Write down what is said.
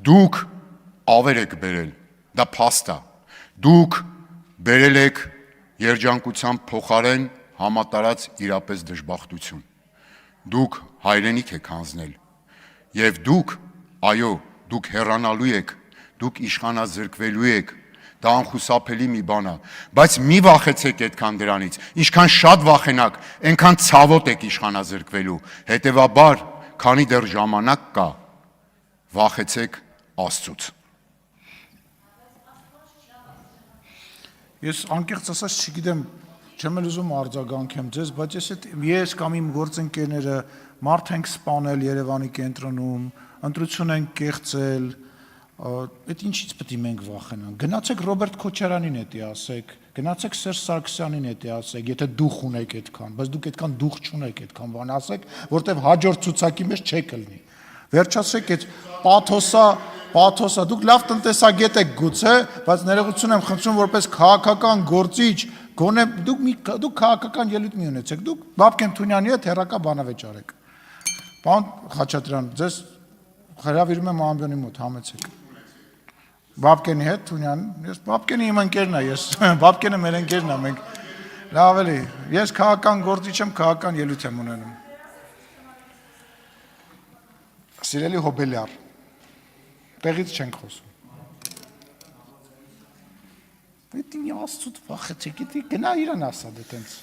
Դուք ավեր եք բերել, դա փաստ է։ Դուք բերել եք երջանկության փոխարեն համատարած իրապես դժբախտություն։ Դուք հայրենիք եք հանձնել։ Եվ դուք, այո, դուք հեռանալու եք, դուք իշխանազրկվելու եք, դա անխուսափելի մի բան է, բայց մի վախեցեք այդքան դրանից, ինչքան շատ վախենաք, այնքան ցավոտ եք իշխանազրկվելու, հետևաբար, քանի դեռ ժամանակ կա, վախեցեք Աստծուց։ Ես անկեղծ ասած չգիտեմ, չեմ էլ ուզում արձագանքեմ ձեզ, բայց ես կամ իմ գործընկերները մարդ ենք սպանել Երևանի կենտրոնում, ընտրություն ենք կեղծել, այդ ինչից պետք է մենք վախենանք։ Գնացեք Ռոբերտ Քոչարյանին հետի ասեք, գնացեք Սերժ Սարգսյանին հետի ասեք, եթե դուխ ունեք այդքան, բայց դուք այդքան դուխ չունեք այդքան բան ասեք, որտեվ հաջորդ ցուցակի մեջ չեք լինի։ Վերջացրեք այդ պաթոսա, դուք լավ տնտեսագետ եք գուցե, բայց ներողություն եմ խնդրում որպես քաղաքական գործիչ, գոնե դուք քաղաքական ելույթ մի ունեցեք, դուք Բաբկեն Թունյանի հետ հերակա բանավեճ արեք։ Պարոն Խաչատրյան, ձեզ հրավիրում եմ ամբիոնի մոտ, համեցեք։ Բաբկենի հետ Թունյան, Բաբկենը իմ ընկերն է, Բաբկենը մեր ընկերն է, մենք լավ էլի, ես քաղաքական գործիչ եմ, քաղաքական ելույթ եմ ունենում։ Սիրելի Հոբելյար, տեղից չենք խոսում։ Պետք է Աստծուց վախեցեք, գնա իրան ասա դե տենց։